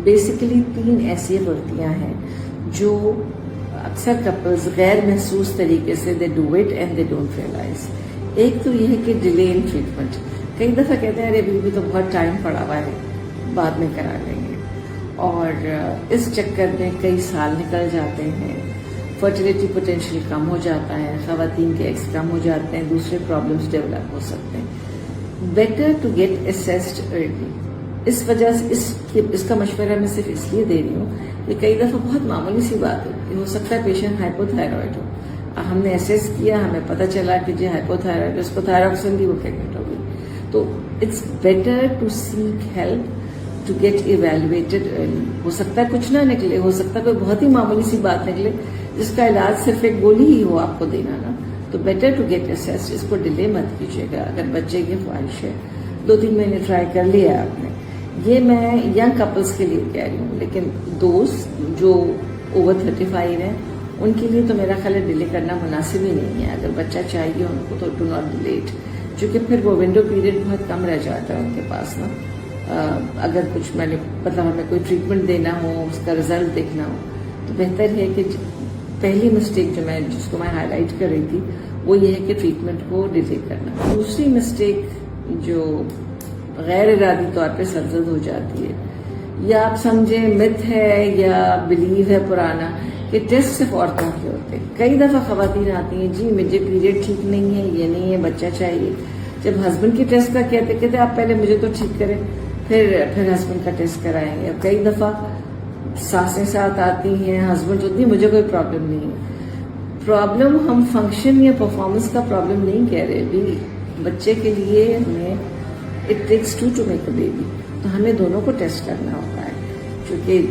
Basically 3 ایسی غلطیاں ہیں جو اکثر کپلز غیر محسوس طریقے سے they do it and they don't realise. ایک تو یہ ہے کہ ڈیلے ان ٹریٹمنٹ. کئی دفعہ کہتے ہیں ارے ابھی بھی تو بہت ٹائم پڑا ہوا ہے, بعد میں کرا لیں گے, اور اس چکر میں کئی سال نکل جاتے ہیں, فرٹیلیٹی پوٹینشیل کم ہو جاتا ہے, خواتین کے ایگز کم ہو جاتے ہیں, دوسرے پرابلمس ڈیولپ ہو سکتے ہیں. Better to get assessed early. اس وجہ سے اس کا مشورہ میں صرف اس لیے دے رہی ہوں کہ کئی دفعہ بہت معمولی سی بات ہوتی ہے, ہو سکتا ہے پیشنٹ ہائپو تھائرائڈ ہو, ہم نے اسیس کیا, ہمیں پتہ چلا کہ جی ہائپو تھائرائڈ, اس کو تھائراکسین دی وہ پریگنٹ ہو گئی. تو it's better to seek help to get evaluated early. ہو سکتا ہے کچھ نہ نکلے, ہو سکتا ہے کوئی بہت ہی معمولی سی بات نکلے جس کا علاج صرف ایک گولی ہی ہو آپ کو دینا نا. تو بیٹر ٹو گیٹ اسیسڈ. اس کو ڈیلے مت کیجیے گا. اگر بچے کی خواہش ہے 2-3 مہینے ٹرائی کر لیا آپ نے. یہ میں ینگ کپلز کے لیے کہہ رہی ہوں, لیکن دوست جو اوور 35 ہیں ان کے لیے تو میرا خیال ہے ڈیلے کرنا مناسب ہی نہیں ہے. اگر بچہ چاہیے ان کو تو ڈو ناٹ ڈیلے اٹ, کیونکہ پھر وہ ونڈو پیریڈ بہت کم رہ جاتا ہے ان کے پاس نا. اگر کچھ میں نے مطلب ہمیں کوئی ٹریٹمنٹ دینا ہو, اس کا رزلٹ دیکھنا ہو, تو بہتر ہے کہ پہلی مسٹیک جس کو میں ہائی لائٹ کر رہی تھی وہ یہ ہے کہ ٹریٹمنٹ کو ڈیلے کرنا. دوسری مسٹیک جو غیر ارادی طور پہ سرزد ہو جاتی ہے, یا آپ سمجھیں مت ہے یا بلیو ہے پرانا, کہ ٹیسٹ صرف عورتوں کے ہوتے ہیں. کئی دفعہ خواتین آتی ہیں جی مجھے پیریڈ ٹھیک نہیں ہے, یہ نہیں ہے, بچہ چاہیے. جب ہسبینڈ کی ٹیسٹ کا کہتے آپ پہلے مجھے تو ٹھیک کریں پھر ہسبینڈ کا ٹیسٹ کرائیں گے. اب کئی دفعہ ساسیں ساتھ آتی ہیں, ہسبینڈ ہوتی مجھے کوئی پرابلم نہیں ہے. پرابلم ہم فنکشن یا پرفارمنس کا پرابلم نہیں کہہ رہے. بھی بچے کے لیے ہمیں it takes 2 to make a baby, تو ہمیں دونوں کو ٹیسٹ کرنا ہوتا ہے. کیونکہ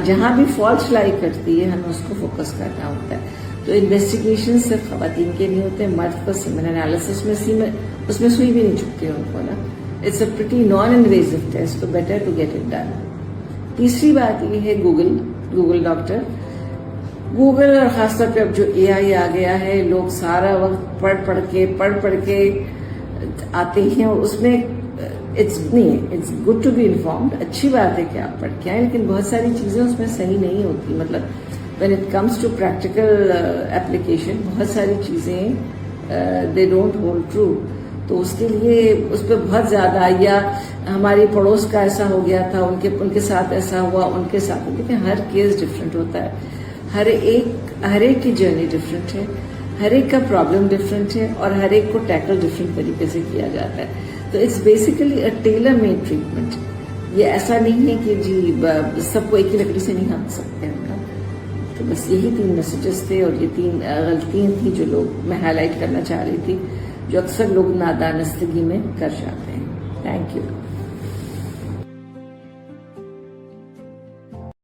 جہاں بھی فالٹ لائی کرتی ہے ہمیں اس کو فوکس کرنا ہوتا ہے. تو انویسٹیگیشن صرف خواتین کے نہیں ہوتے, مرد کا سیمن انالیسس میں اس میں سوئی بھی نہیں چکتی ان کو نا. It's a pretty non invasive test, تو better to get it done. تیسری بات یہ ہے گوگل ڈاکٹر. گوگل اور خاص طور پہ اب جو اے آئی آ گیا ہے, لوگ سارا وقت پڑھ کے آتے ہیں, اور اس میں it's good to be informed. اچھی بات ہے کہ آپ پڑھ کے آئیں, لیکن بہت ساری چیزیں اس میں صحیح نہیں ہوتی. مطلب when it comes to practical application بہت ساری چیزیں دے ڈونٹ ہولڈ ٹرو. تو اس کے لیے اس پہ بہت زیادہ, یا ہماری پڑوس کا ایسا ہو گیا تھا, ان کے ساتھ ایسا ہوا, ان کے ساتھ, لیکن ہر کیس ڈفرینٹ ہوتا ہے. ہر ایک کی جرنی ڈفرینٹ ہے, ہر ایک کا پرابلم ڈفرینٹ ہے, اور ہر ایک کو ٹیکل ڈفرینٹ طریقے سے کیا جاتا ہے. تو it's basically a tailor made treatment. یہ ایسا نہیں ہے کہ جی سب کو ایک ہی لکڑی سے نہیں ہانک سکتے ہم نا. تو بس یہی 3 میسیجز تھے, اور یہ 3 غلطیاں تھیں جو لوگ میں ہائی لائٹ کرنا چاہ رہی تھی, جو اکثر لوگ نادانستگی میں کر جاتے ہیں. Thank you.